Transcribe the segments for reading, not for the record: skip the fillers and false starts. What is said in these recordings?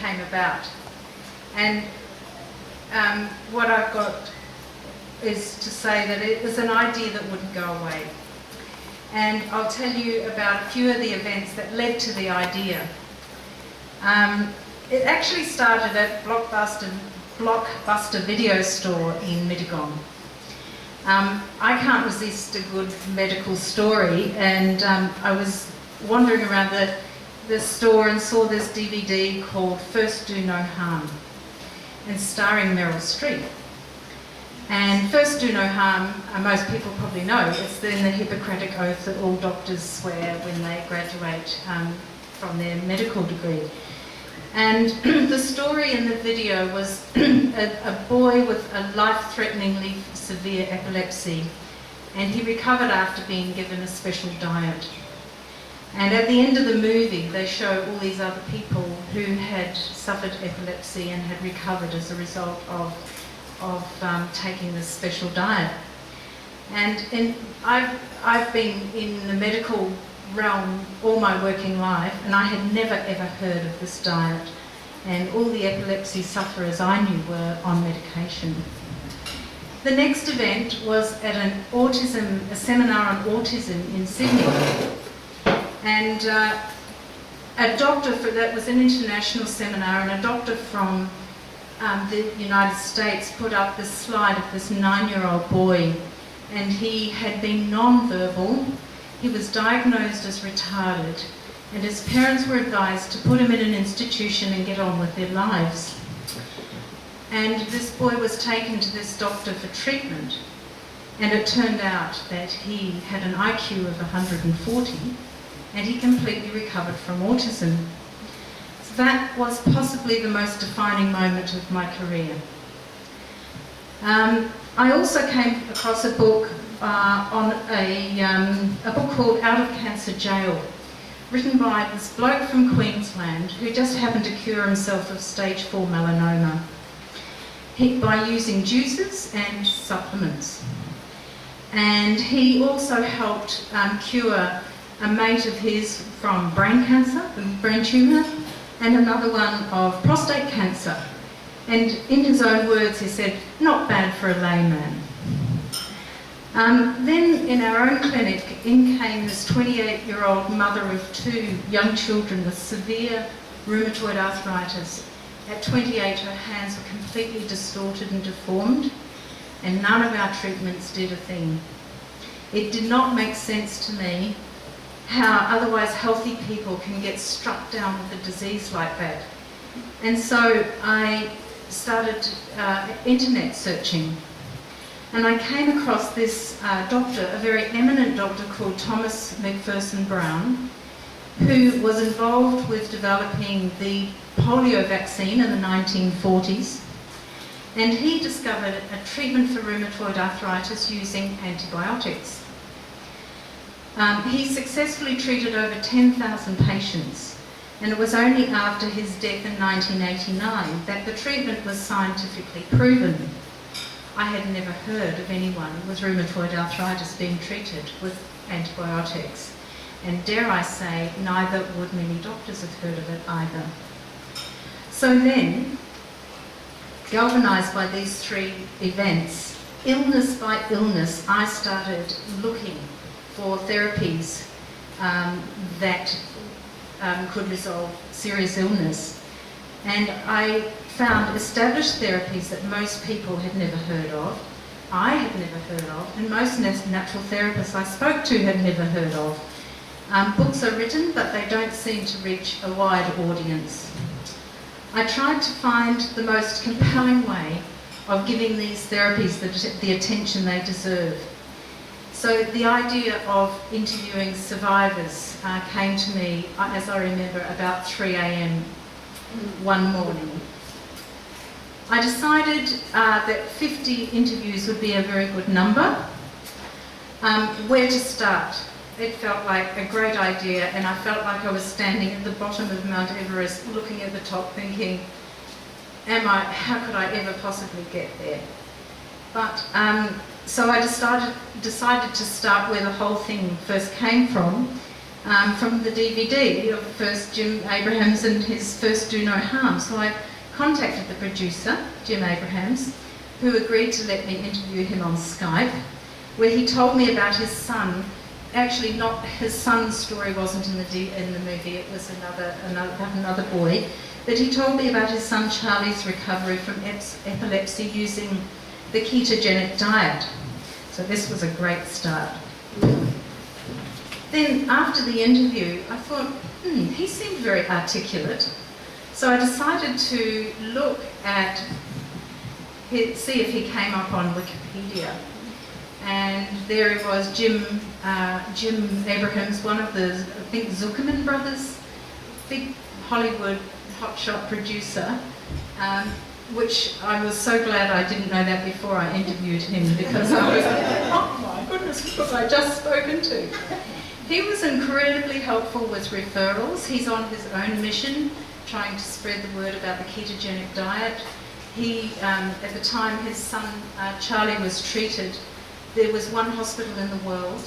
came about. And what I've got is to say that it was an idea that wouldn't go away. And I'll tell you about a few of the events that led to the idea. It actually started at Blockbuster Video Store in Mittagong. I can't resist a good medical story, and I was wandering around the store and saw this DVD called First Do No Harm, and starring Meryl Streep. And First Do No Harm, most people probably know, it's in the Hippocratic Oath that all doctors swear when they graduate from their medical degree. And the story in the video was a boy with a life-threateningly severe epilepsy, and he recovered after being given a special diet. And at the end of the movie, they show all these other people who had suffered epilepsy and had recovered as a result of taking this special diet. And I've been in the medical realm all my working life, and I had never ever heard of this diet. And all the epilepsy sufferers I knew were on medication. The next event was at a seminar on autism in Sydney. And a doctor, that was an international seminar, and a doctor from the United States put up this slide of this 9-year-old boy, and he had been non-verbal. He was diagnosed as retarded, and his parents were advised to put him in an institution and get on with their lives. And this boy was taken to this doctor for treatment, and it turned out that he had an IQ of 140, and he completely recovered from autism. So that was possibly the most defining moment of my career. I also came across a book on a book called Out of Cancer Jail, written by this bloke from Queensland who just happened to cure himself of stage 4 melanoma by using juices and supplements. And he also helped cure a mate of his from brain cancer, brain tumour, and another one of prostate cancer. And in his own words, he said, "Not bad for a layman." Then in our own clinic, in came this 28-year-old mother of 2 young children with severe rheumatoid arthritis. At 28, her hands were completely distorted and deformed, and none of our treatments did a thing. It did not make sense to me how otherwise healthy people can get struck down with a disease like that. And so I started internet searching. And I came across this doctor, a very eminent doctor called Thomas McPherson Brown, who was involved with developing the polio vaccine in the 1940s. And he discovered a treatment for rheumatoid arthritis using antibiotics. He successfully treated over 10,000 patients, and it was only after his death in 1989 that the treatment was scientifically proven. I had never heard of anyone with rheumatoid arthritis being treated with antibiotics, and dare I say, neither would many doctors have heard of it either. So then, galvanised by these 3 events, illness by illness, I started looking for therapies that could resolve serious illness. And I found established therapies that most people had never heard of, I had never heard of, and most natural therapists I spoke to had never heard of. Books are written, but they don't seem to reach a wide audience. I tried to find the most compelling way of giving these therapies the attention they deserve. So the idea of interviewing survivors came to me, as I remember, about 3 a.m. one morning. I decided that 50 interviews would be a very good number. Where to start? It felt like a great idea, and I felt like I was standing at the bottom of Mount Everest looking at the top thinking, how could I ever possibly get there? But so I decided to start where the whole thing first came from, from the DVD of first Jim Abrahams and his first Do No Harm. So I contacted the producer, Jim Abrahams, who agreed to let me interview him on Skype, where he told me about his son. Actually, not his son's story wasn't in the movie. It was another boy. But he told me about his son Charlie's recovery from epilepsy using the ketogenic diet. So this was a great start. Then after the interview, I thought, he seemed very articulate. So I decided to look at, see if he came up on Wikipedia. And there he was, Jim Abrahams, one of the, I think, Zuckerman brothers, big Hollywood hotshot producer, which I was so glad I didn't know that before I interviewed him, because I was like, oh my goodness, who have I just spoken to? He was incredibly helpful with referrals. He's on his own mission, trying to spread the word about the ketogenic diet. He, at the time his son Charlie was treated, there was one hospital in the world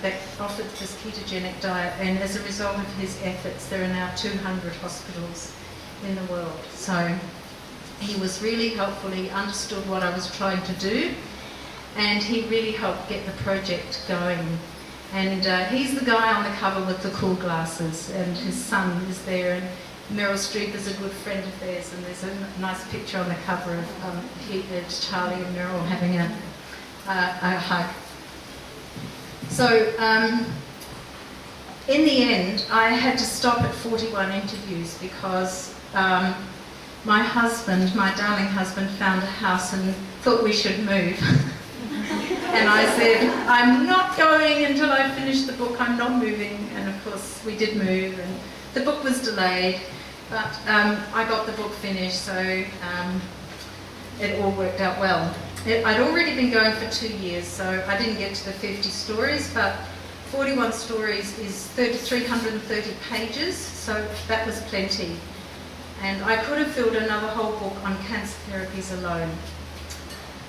that offered this ketogenic diet, and as a result of his efforts, there are now 200 hospitals in the world. So he was really helpful. He understood what I was trying to do, and he really helped get the project going. And he's the guy on the cover with the cool glasses, and his son is there, and Meryl Streep is a good friend of theirs, and there's a nice picture on the cover of Charlie and Meryl having a hug. So in the end, I had to stop at 41 interviews because my husband, my darling husband, found a house and thought we should move. And I said, I'm not going until I finish the book, I'm not moving. And of course we did move, and the book was delayed, but I got the book finished, so it all worked out well. I'd already been going for 2 years, so I didn't get to the 50 stories, but 41 stories is 330 pages, so that was plenty. And I could have filled another whole book on cancer therapies alone.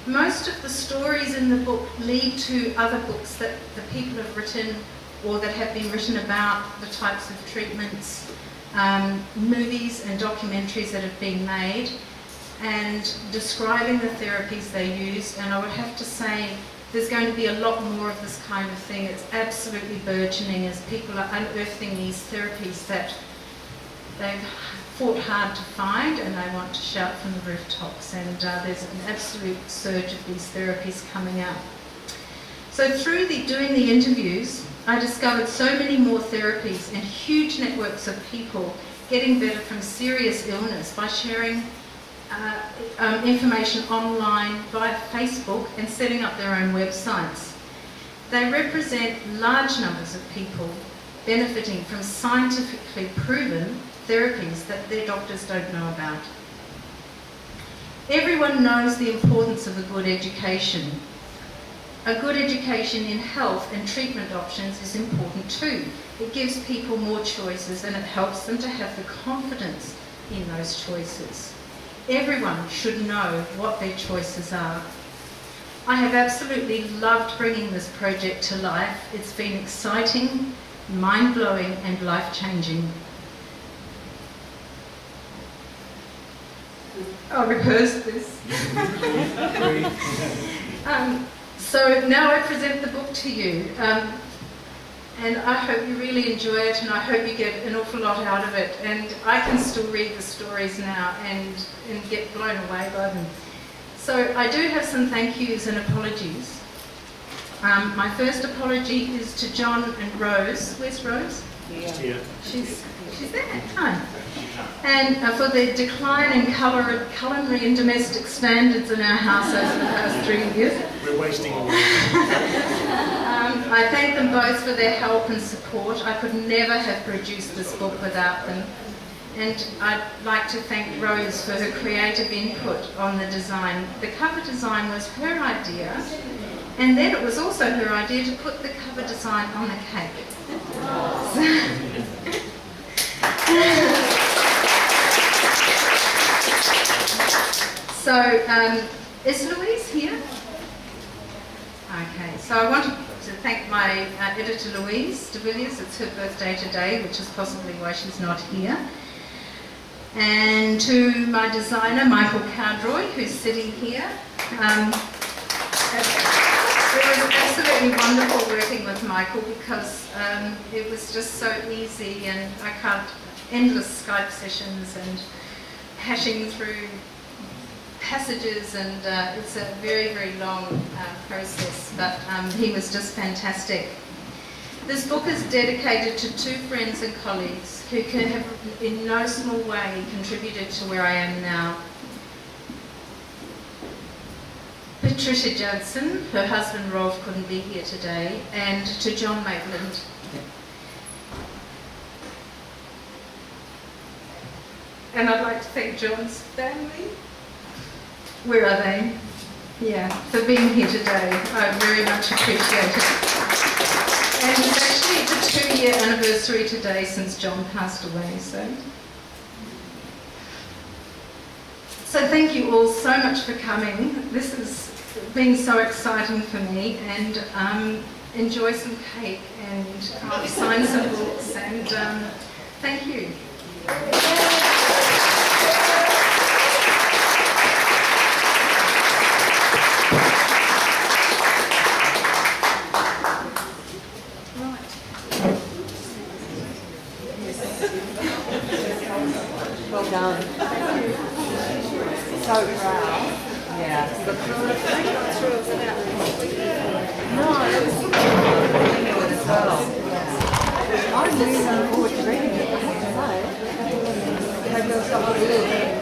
Most of the stories in the book lead to other books that the people have written or that have been written about the types of treatments, movies and documentaries that have been made, and describing the therapies they use. And I would have to say there's going to be a lot more of this kind of thing. It's absolutely burgeoning as people are unearthing these therapies that they've fought hard to find, and they want to shout from the rooftops. And there's an absolute surge of these therapies coming out. So through doing the interviews, I discovered so many more therapies and huge networks of people getting better from serious illness by sharing information online via Facebook and setting up their own websites. They represent large numbers of people benefiting from scientifically proven therapies that their doctors don't know about. Everyone knows the importance of a good education. A good education in health and treatment options is important too. It gives people more choices, and it helps them to have the confidence in those choices. Everyone should know what their choices are. I have absolutely loved bringing this project to life. It's been exciting, mind-blowing and life-changing. I'll rehearse this. So now I present the book to you, and I hope you really enjoy it, and I hope you get an awful lot out of it. And I can still read the stories now and get blown away by them. So I do have some thank yous and apologies. My first apology is to John and Rose. Where's Rose? Yeah. She's there. Hi. And for the decline in culinary and domestic standards in our house over the past 3 years. We're wasting away. I thank them both for their help and support. I could never have produced this book without them. And I'd like to thank Rose for her creative input on the design. The cover design was her idea, and then it was also her idea to put the cover design on the cake. So, is Louise here? Okay, so I want to to thank my editor Louise de Villiers. It's her birthday today, which is possibly why she's not here. And to my designer, Michael Cowdroy, who's sitting here. It was absolutely wonderful working with Michael because it was just so easy, and I can't, endless Skype sessions and hashing through passages, and it's a very, very long process, but he was just fantastic. This book is dedicated to two friends and colleagues who have in no small way contributed to where I am now. Patricia Judson, her husband Rolf couldn't be here today, and to John Maitland. And I'd like to thank John's family. Where are they? Yeah, for being here today. I very much appreciate it. And it's actually the 2-year anniversary today since John passed away, so thank you all so much for coming. This has been so exciting for me, and enjoy some cake and sign some books, and thank you. Well done. So proud. Yeah. No, it was as well. I'm really looking forward to reading it. I have to say. Maybe I'll stop a little bit.